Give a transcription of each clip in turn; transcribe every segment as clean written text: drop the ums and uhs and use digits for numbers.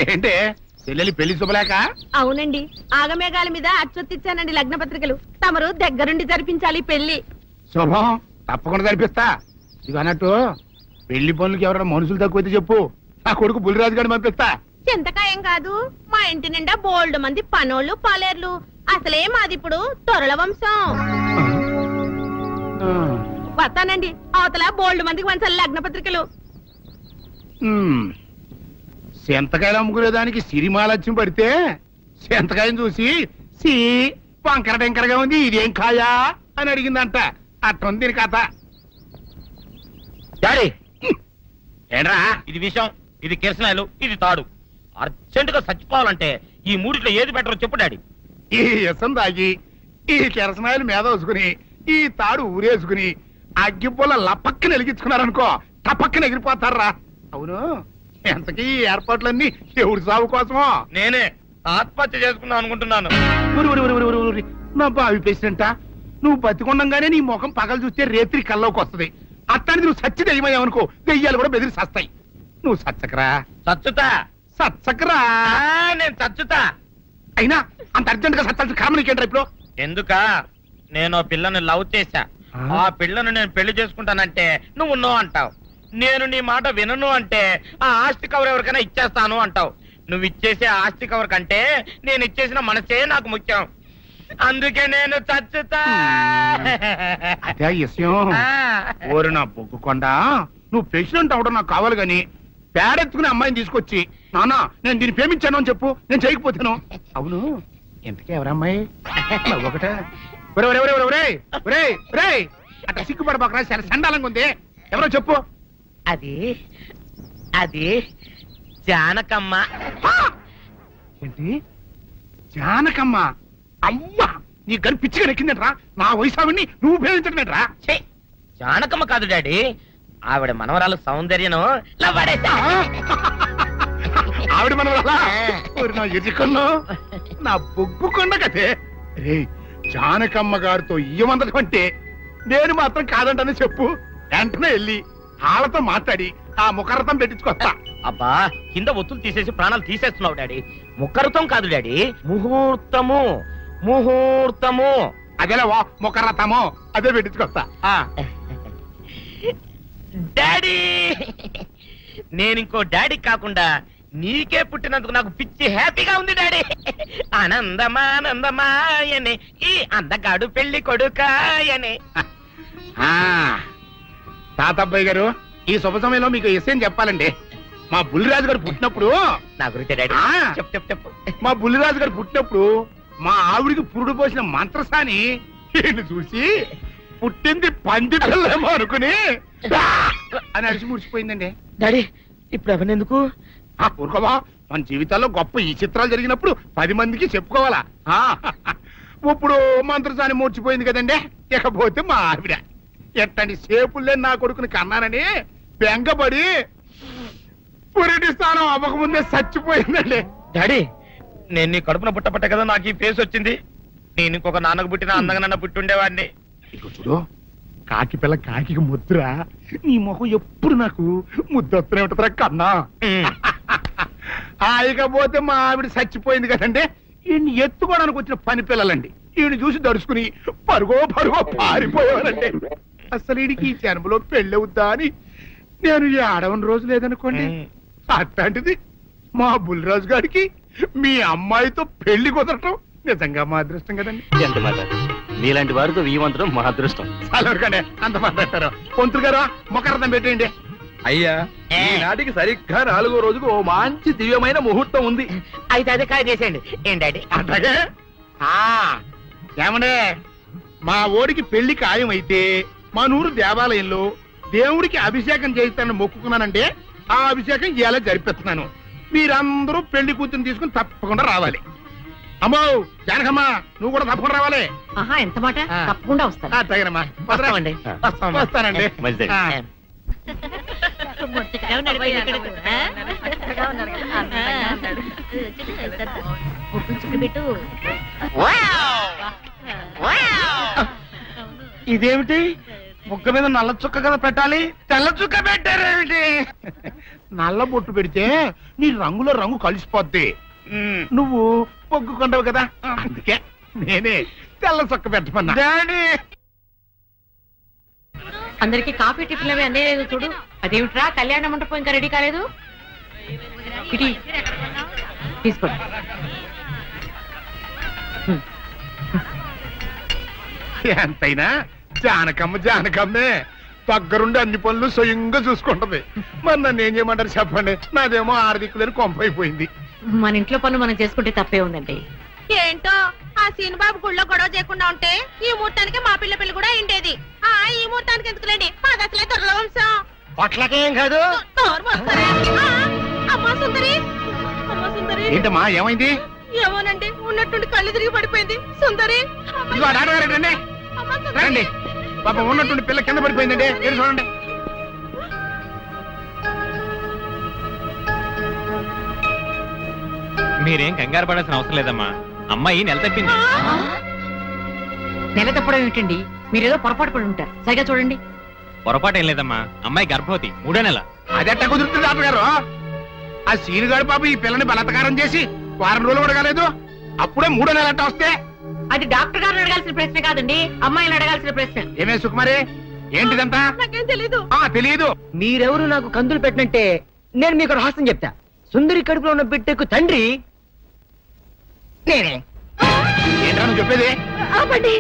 ఏంటే చెల్లెలి పెళ్లి శుభలేక? అవునండి, ఆగమేఘాల మీద అచ్చొత్తిచ్చానండి లగ్న పత్రికలు. తమరు దగ్గరుండి జరిపించాలి పెళ్లి. శుభం, తప్పకుండా జరిపిస్తా. ఇది అన్నట్టు పెళ్లి పనులకి ఎవరైనా మనుషులు తక్కువైతే చెప్పు, నా కొడుకు బుల్లిరాజు గారిని పంపిస్తా. చింతకాయం కాదు, మా ఇంటి నిండా బోల్డ్ మంది పనోళ్ళు పాలేర్లు. అసలే మాది ఇప్పుడు తొరల వంశం. వస్తానండి, అవతల బోల్డ్ మందికి వంచాలి లగ్న పత్రికలు. సెంతకాయలు అమ్ముకునే దానికి సిరిమాలత్యం పడితే సెంతకాయం చూసి సి వంకర టెంకరగా ఉంది, ఇదేం కాయా అని అడిగిందంట. అట్టుంది దీని కథ. డాడీ ఏంట్రా ఇది విషయం, ఇది కిరసనాయలు, ఇది తాడు. అర్జెంట్ గా చచ్చిపోవాలంటే ఈ మూడిట్లో ఏది బెటర్ చెప్పు డాడీ. ఈ ఇసం తాగి ఈ కిరసనాయలు మీద వేసుకుని ఈ తాడు ఊరేసుకుని అగ్గిపూల లపక్కన వెలిగించుకున్నారనుకో, టపక్కన ఎగిరిపోతారా. అవును, ఎంతకీ ఏర్పాట్లన్నీ ఎవరి సాగు కోసమో? నేనే ఆత్మహత్య చేసుకుందాం అనుకుంటున్నాను. నా బావి పేసినంట, నువ్వు బతికొండంగానే నీ ముఖం పగలు చూస్తే రేత్రి కల్లోకి వస్తుంది. అత్తానికి నువ్వు సచ్చి దెయ్యమయ్యావనుకో, దెయ్యాలు కూడా బెదిరి సస్తాయి. నువ్వు సచ్చకరా. చచ్చుతా సచ్చకరా. నేను చచ్చుతా. అయినా అంత అర్జెంట్ గా సత్తాల్సిన కర్మ నీకేంట్రా ఇప్పుడు? ఎందుక నేను పిల్లని లవ్ చేశా, ఆ పిల్లను నేను పెళ్లి చేసుకుంటానంటే నువ్వు నో అంటావు. నేను నీ మాట వినను అంటే ఆ ఆస్తి కవర్ ఎవరికైనా ఇచ్చేస్తాను అంటావు. నువ్వు ఇచ్చేసే ఆస్తి కవర్ కంటే నేను ఇచ్చేసిన మనసే నాకు ముఖ్యం. అందుకే నేను చచ్చుతా. అదే విషయం. ఓరు నా బొగ్గుకొండా, నువ్వు ప్రెసిడెంట్ అవడం నాకు కావాలి గాని పేడెత్తుకునే అమ్మాయిని తీసుకొచ్చి నానా నేను దీన్ని ప్రేమించాను అని చెప్పు, నేను చేయకపోతాను. అవును, ఎంతకీ ఎవరమ్మాయి? ఒకటే అట్లా సిగ్గుపడబాకరా, చాలా సండాలంగా ఉంది. ఎవరో చెప్పు. అది అది జానకమ్మ. ఏంటి జానకమ్మ? అమ్మా, నీ గని పిచ్చిగా నెక్కిందంట్రా. నా వయసావిని నువ్వు ప్రేమించడమేట్రా? జానకమ్మ కాదు డాడీ, ఆవిడ మనవరాలు సౌందర్యను ఆవిడ మనవరాలా? నా ఎదుకున్నా నా బొగ్గుకొండ కదే. రే, జానకమ్మ గారితో ఇయ్యమందడం అంటే నేను మాత్రం కాదంటనే చెప్పు. వెంటనే వెళ్ళి వాళ్ళతో మాట్లాడి ఆ ముఖరథం పెట్టించుకొస్తా. అబ్బా, కింద ఒత్తులు తీసేసి ప్రాణాలు తీసేస్తున్నావు డాడీ. ముఖరథం కాదు డాడీ, ముహూర్తము. ముహూర్తము అదేలా ముఖరథము, అదే పెట్టించుకొస్తా. డాడీ, నేను ఇంకో డాడీ కాకుండా నీకే పుట్టినందుకు నాకు పిచ్చి హ్యాపీగా ఉంది డాడీ. ఆనందమానందమాయనే ఈ అందగాడు పెళ్లి కొడుకాయనే. తాతబ్బాయి గారు, ఈ శుభ సమయంలో మీకు విషయం చెప్పాలండి. మా బుల్లిరాజు గారు పుట్టినప్పుడు నా గురించి డాడీ చెప్పు. మా బుల్లిరాజు గారు పుట్టినప్పుడు మా ఆవిడికి పురుడు పోసిన మంత్రసాని చూసి పుట్టింది పంది పిల్లేమో అనుకుని అని అడిచి ముడిచిపోయిందండి. డాడీ ఇప్పుడు ఎవరెందుకు? ఊరుకోవా, మన జీవితాల్లో గొప్ప ఈ చిత్రాలు జరిగినప్పుడు 10 మందికి చెప్పుకోవాలా. ఇప్పుడు మంత్రసాని మూర్చిపోయింది కదండి. ఇకపోతే మా ఆవిడ ఎట్టండి సేపుల్లే నా కొడుకుని కన్నానని బెంగపడి పురిటి స్థానం అవ్వకముందే చచ్చిపోయిందండి. డాడీ, నేను నీ కడుపున పుట్టపట్టే కదా నాకు ఈ ఫేస్ వచ్చింది. నేను ఇంకొక నాన్నకు పుట్టిన అందంగా నన్ను పుట్టుండేవాడిని. ఇక చూడు, కాకి పిల్ల కాకి ముద్ర, నీ మొహం ఎప్పుడు నాకు ముద్దొస్తూనే ఉంటుందిరా కన్నా. ఇకపోతే మా ఆవిడ చచ్చిపోయింది కదండి. ఈయన్ని ఎత్తుకోవడానికి వచ్చిన పని పిల్లలండి. ఈయన చూసి దడుచుకుని పరుగో పారిపోయేవారండి. అసలు ఈడికి ఈ జన్మలో పెళ్ళవుద్దా అని నేను ఏడవని రోజు లేదనుకోండి. అట్లాంటిది మా బుల్లిరాజు గారికి మీ అమ్మాయితో పెళ్లి కుదరటం నిజంగా మా అదృష్టం కదండి. ఎంత మాట, నీలాంటి వారితో వీమంతరం మా అదృష్టం. చాలవరకండి, అంత మాట్లాడతారు. పొంతులు గారు మొకరథం పెట్టేయండి. అయ్యా, ఈనాటికి సరిగ్గా 4వ రోజుకు ఓ మంచి దివ్యమైన ముహూర్తం ఉంది. అయితే అదే కాయ చేసేయండి. ఏం డాడీ? అట్లాగే. ఏమండే, మా ఓడికి పెళ్లి ఖాయం అయితే మా నూరు దేవాలయంలో దేవుడికి అభిషేకం చేయిస్తానని మొక్కుకున్నానంటే ఆ అభిషేకం ఇలా జరిపిస్తున్నాను. మీరందరూ పెళ్లి కూతురు తీసుకుని తప్పకుండా రావాలి. అమ్మో జానకమ్మ, నువ్వు కూడా తప్పకుండా రావాలి. ఎంత మాట, తప్పకుండా వస్తాను. అట్లాగేనమ్మా, వస్తానండి. ఇదేమిటి, ముక్క మీద నల్ల చుక్క కదా పెట్టాలి, తెల్ల చుక్క పెట్టారేమిటి? నల్ల బొట్టు పెడితే నీ రంగులో రంగు కలిసిపోద్ది. నువ్వు పొగ్గు కొండవు కదా, అందుకే నేనే తెల్ల చొక్క పెట్టమన్నా. డాడీ అందరికి కాఫీ టిఫిన్ అవి అందేలేదు చూడు. అదేమిట్రా కళ్యాణ మండపం ఇంకా రెడీ కాలేదు? ఇటీ తీసుకోండి. ఎంతైనా జానకమ్మే దగ్గరుండి అన్ని పనులు స్వయంగా చూసుకుంటది. మరి నన్ను ఏం చేయమంటారు చెప్పండి? నాదేమో ఆర్థికులని కొంపైపోయింది. మన ఇంట్లో పనులు మనం చేసుకుంటే తప్పే ఉందండి. ఏంటో ఆ సీనుబాబు గుళ్ళో గొడవ చేయకుండా ఉంటే ఈ ముహూర్తానికి మా పిల్ల పెళ్లి కూడా అయిండేది. ఈ ముహూర్తానికి ఎందుకులేండి, మాది అసలే దొరల వంశం. పొట్లకేం కాదు. నోరు మూసుకోరే. అమ్మా సుందరి, అమ్మా సుందరి. ఏంటమ్మా ఏమైంది? ఏమోనండి, ఉన్నట్టుండి కళ్ళు తిరిగి పడిపోయింది. సుందరి, ఇదిగో డాడీ అమ్మా సుందరి. రండి. పాపం ఉన్నట్టుండి పిల్ల కింద పడిపోయిందండి. ఏడు చూడండి. మీరేం కంగారు పడాల్సిన అవసరం లేదమ్మా. అమ్మాయి నెల తప్పింది. నెల తప్పడం ఏమిటండి? మీరేదో పొరపాటు పడి ఉంటారు. సరిగా చూడండి. పొరపాటు ఏం లేదమ్మా. అమ్మాయి గర్భవతి, 3వ నెల. అదెట్ట కుదురుతుంది డాక్టర్ గారు? ఆ సీనుగాడు పాప ఈ పిల్లని బలాత్కారం చేసి వారం రోజులు కూడా కాలేదు, అప్పుడే 3వ నెల అట్ట వస్తే? అది డాక్టర్ గారిని అడగాల్సిన ప్రశ్న కాదండి, అమ్మాయిని అడగాల్సిన ప్రశ్న. ఏమే సుకుమారి, ఏంటిదంతా? నాకేం తెలీదు. తెలియదు. మీరెవరు నాకు కందులు పెట్టినట్టే నేను మీకు రహస్యం చెప్తా. సుందరి కడుపులో ఉన్న బిడ్డకు తండ్రి నేనే. ఏంటో నువ్వు చెప్పేది? ఆపండి,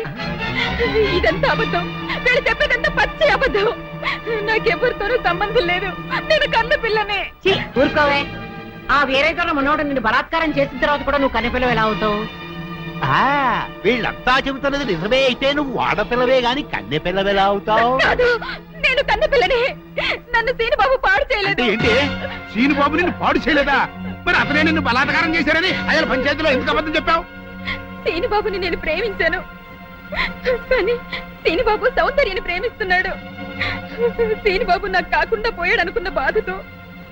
ఇదంతా అబద్ధం. వీళ్ళు చెప్పేదంతా పచ్చి అబద్ధం. నాకెవరితోనూ సంబంధం లేదు. నేను కన్న పిల్లనే. ఛీ, ఊరుకోవే. ఆ వేరే మనోడు నిన్ను బలాత్కారం చేసిన తర్వాత కూడా నువ్వు కన్నెపిల్లవు ఎలా అవుతావు? వీళ్ళంతా చెబుతున్నది నిజమే అయితే నువ్వు ఆడపిల్లవే గాని కన్నె పిల్లవెలా అవుతావు? కాదు, నేను కన్న పిల్లనే. నన్ను సీనుబాబు పాడు చేయలేదు. ఏంటి సీనుబాబు నిన్ను పాడు చేయలేదా? మరి అతనే నిన్ను బలాత్కారం చేశారని అయ్యాల పంచాయతీలో ఎందుకు అబద్ధం చెప్పావు? సీనుబాబుని నేను ప్రేమించాను, కానీ సీనుబాబు సౌందర్యని ప్రేమిస్తున్నాడు. సీనుబాబు నాకు కాకుండా పోయాడు అనుకున్న బాధతో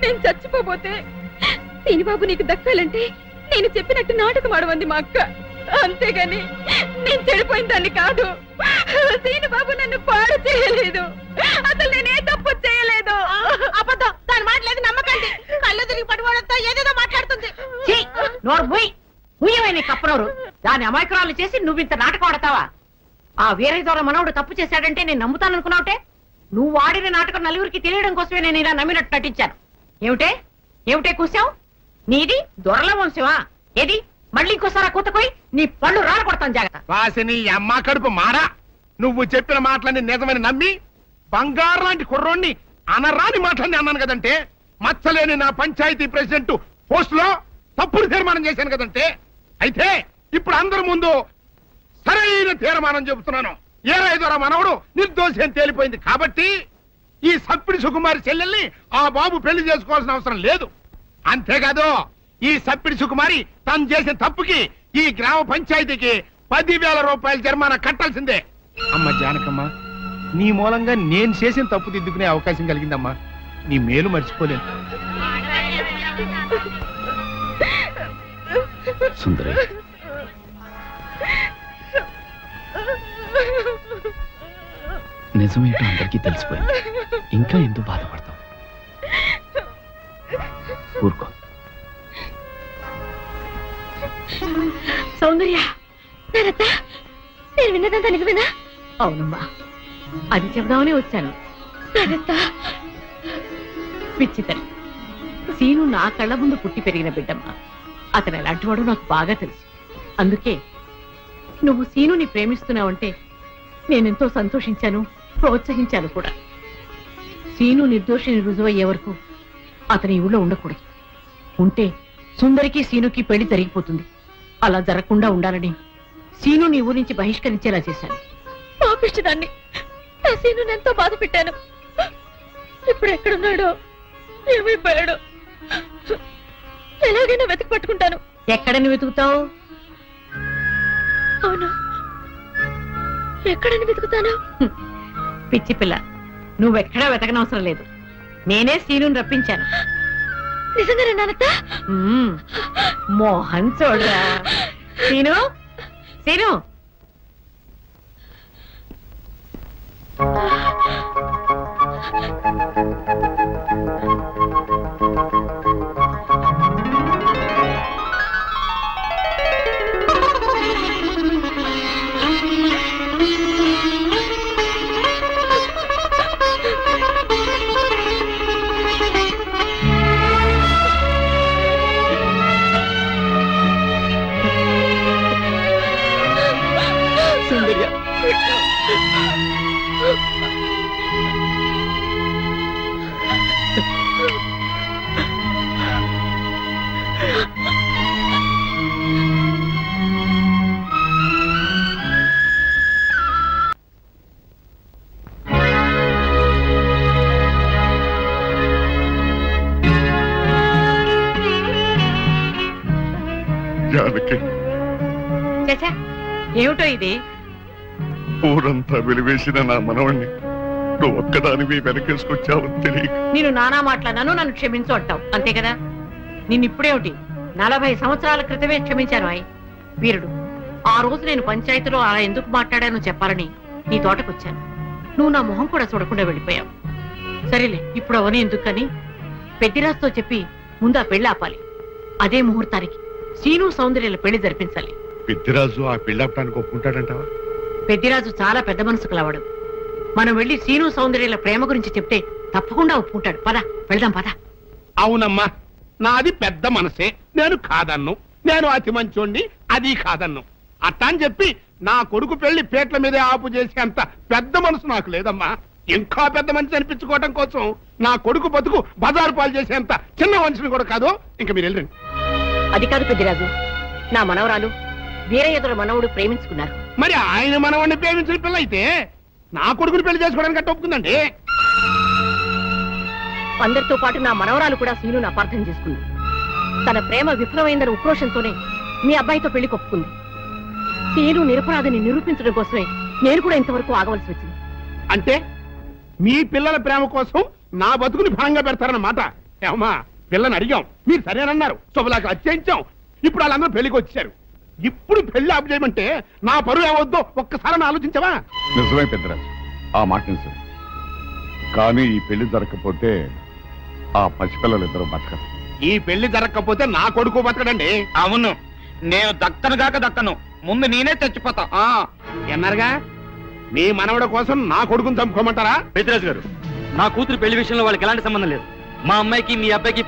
నేను చచ్చిపోతే, సీనుబాబు నీకు దక్కాలంటే నేను చెప్పినట్టు నాటకం ఆడమంది మా అక్క. అంతేగాని నేను చెడిపోయిన దాన్ని కాదు. సీనుబాబు నన్ను పాడు చేయలేదు. అసలు నేనే తప్పు చేయలేదు. అబద్ధం, దాని మాటలేదు నమ్మకండి. కళ్ళు తిరిగి పడిపోవడంతో ఏదేదో మాట్లాడుతుంది. ఛీ, నోరు మూయ్. ముయ్యమైన కప్పనోరు. దాని అమాయకురాలు చేసి నువ్వింత నాటకం ఆడతావా? ఆ వీరయ్య ద్వారా మనవడు తప్పు చేశాడంటే నేను నమ్ముతాననుకున్నావుటే? నువ్వు ఆడిన నాటకం నలుగురికి తెలియడం కోసమే నేను ఇలా నమ్మినట్టు నటించాను. ఏమిటే కూసావు? నీది దొరల వంశమా? ఏది మళ్ళీ ఇంకోసారి కూతకోయి నీ పళ్ళు రాలకొడతాను, జాగ్రత్త. వాసిని అమ్మ కడుపు మారా. నువ్వు చెప్పిన మాటలన్నీ నిజమని నమ్మి బంగారు లాంటి కుర్రోణ్ణి అనరాని మాటలన్నీ అన్నాను కదంటే, మచ్చలేని నా పంచాయతీ ప్రెసిడెంట్ పోస్ట్ లో తప్పుడు తీర్మానం చేశాను కదంటే, అయితే ఇప్పుడు అందరి ముందు సరైన తీర్మానం చెబుతున్నాను. ఏ రైతురా మనవడు నిర్దోషి అని తేలిపోయింది కాబట్టి ఈ సప్పిడి సుకుమారి చెల్లెల్ని ఆ బాబు పెళ్లి చేసుకోవాల్సిన అవసరం లేదు. అంతేకాదు, ఈ సప్పిడి సుకుమారి తను చేసిన తప్పుకి ఈ గ్రామ పంచాయతీకి 10,000 రూపాయల జరిమానా కట్టాల్సిందే. అమ్మ జానకమ్మ, నీ మూలంగా నేను చేసిన తప్పు దిద్దుకునే అవకాశం కలిగిందమ్మా. నీ మేలు మర్చిపోలేను. సుందరి, నిజమేంటో అందరికీ తెలిసిపోయింది. ఇంకా ఎందుకు బాధపడతావు? ఊరుకో. సౌందర్య, నేను విన్నదంతా నిజమేనా? అవునమ్మా, అది చెబుదామని వచ్చాను. పిచ్చితల్లి, సీను నా కళ్ళ ముందు పుట్టి పెరిగిన బిడ్డమ్మా. అతను ఎలాంటి వాడో నాకు బాగా తెలుసు. అందుకే నువ్వు సీనుని ప్రేమిస్తున్నావంటే నేనెంతో సంతోషించాను, ప్రోత్సహించాను కూడా. సీను నిర్దోషిని రుజువయ్యే వరకు అతని ఊళ్ళో ఉండకూడదు. ఉంటే సుందరికి సీనుకి పెళ్లి జరిగిపోతుంది. అలా జరగకుండా ఉండాలని సీను నీ ఊరి నుంచి బహిష్కరించేలా చేశాను. పాపిష్టిదాన్ని, నా సీనుని ఎంతో బాధ పెట్టాను. ఇప్పుడు ఎక్కడున్నాడో, ఏమైపోయాడో ఎలాగైనా వెతికి పట్టుకుంటాను. ఎక్కడని వెతుకుతావు? అవును, ఎక్కడని వెతుకుతాను? పిచ్చి పిల్ల, నువ్వెక్కడా వెతకనవసరం లేదు. నేనే సీనుని రప్పించాను. నిజంగానే నానత్త? మోహన్ చూడరా. సీను, సీను, జానకి చచ్చా ఏమిటో ఇది? ఊరంతా వెలివేసిన నా మనవణ్ణి నువ్వు ఒక్కదానివి వెనకేసుకొచ్చావని తెలియక నేను నానా మాట్లాడినాను, నన్ను క్షమించు అంటావు అంతే కదా? నిన్నిప్పుడేమిటి 40 సంవత్సరాల క్రితమే క్షమించాను అయ్ వీరుడు. ఆ రోజు నేను పంచాయతీలో అలా ఎందుకు మాట్లాడానో చెప్పాలని నీ తోటకొచ్చాను. నువ్వు నా మొహం కూడా చూడకుండా వెళ్ళిపోయావు. సరేలే, ఇప్పుడు అవని ఎందుకని పెద్దిరాజుతో చెప్పి ముందు ఆ పెళ్లి ఆపాలి. అదే ముహూర్తానికి సీను సౌందర్యాల పెళ్లి జరిపించాలి. పెద్దిరాజు ఆ పెళ్ళాపడానికి ఒప్పుకుంటాడంటావా? పెద్దిరాజు చాలా పెద్ద మనసు కలవాడు. మనం వెళ్లి సీను సౌందర్యాల ప్రేమ గురించి చెప్తే తప్పకుండా ఒప్పుకుంటాడు. పద వెళ్దాం పద. అవునమ్మా, నాది పెద్ద మనసే, నేను కాదన్ను. నేను అతి మంచోండి, అది కాదన్ను. అట్టా అని చెప్పి నా కొడుకు పెళ్లి పేట్ల మీదే ఆపు చేసే అంత పెద్ద మనసు నాకు లేదమ్మా. ఇంకా పెద్ద మనిషి అనిపించుకోవడం కోసం నా కొడుకు బతుకు బజారు పాలు చేసేంత చిన్న మనిషిని కూడా కాదు. ఇంకా మీరు వెళ్ళండి. అది కాదు పెద్దిరాజు, నా మనవరాలు వీరయ్యదుల మనవుడు ప్రేమించుకున్నారు. మరి ఆయన మనవాడిని ప్రేమించిన పిల్ల అయితే నా కొడుకుని పెళ్లి చేసుకోవడానికి అట్ట ఒప్పుకుందండి. అందరితో పాటు నా మనవరాలు కూడా సీనును అపార్థం చేసుకుంది. తన ప్రేమ విఫలమైందన్న ఉక్రోషంతోనే మీ అబ్బాయితో పెళ్లి కొప్పుకుంది. సీను నిరపరాధిని నిరూపించడం కోసమే నేను కూడా ఇంతవరకు ఆగవలసి వచ్చింది. అంటే మీ పిల్లల ప్రేమ కోసం నా బతుకుని భాగంగా పెడతారన్నమాట. ఏమమ్మా, పిల్లని అడిగాం, మీరు సరేనన్నారు, శుభలాగా అత్యయించాం. ఇప్పుడు వాళ్ళందరూ పెళ్లికి వచ్చారు. ఇప్పుడు పెళ్లి ఆపు చేయమంటే నా పరువు ఏమవుద్దో ఒక్కసారి ఆలోచించవా? నిజమే పెద్దరాజు, ఆ మాట నిజమే. కానీ ఈ పెళ్లి జరగకపోతే ఆ పసిపిల్లలిద్దరూ బతకరు. ఈ పెళ్లి జరగకపోతే నా కొడుకు బతకడండి. అవును, నేను దక్కను గాక దక్కను, ముందు నేనే చచ్చిపోతా. ఎన్నారుగా మీ మనవడ కోసం నా కొడుకుని చంపుకోమంటారా? పెద్దరాజు గారు, నా కూతురు పెళ్లి విషయంలో వాళ్ళకి ఎలాంటి సంబంధం లేదు. మా అమ్మాయికి మీ అబ్బాయికి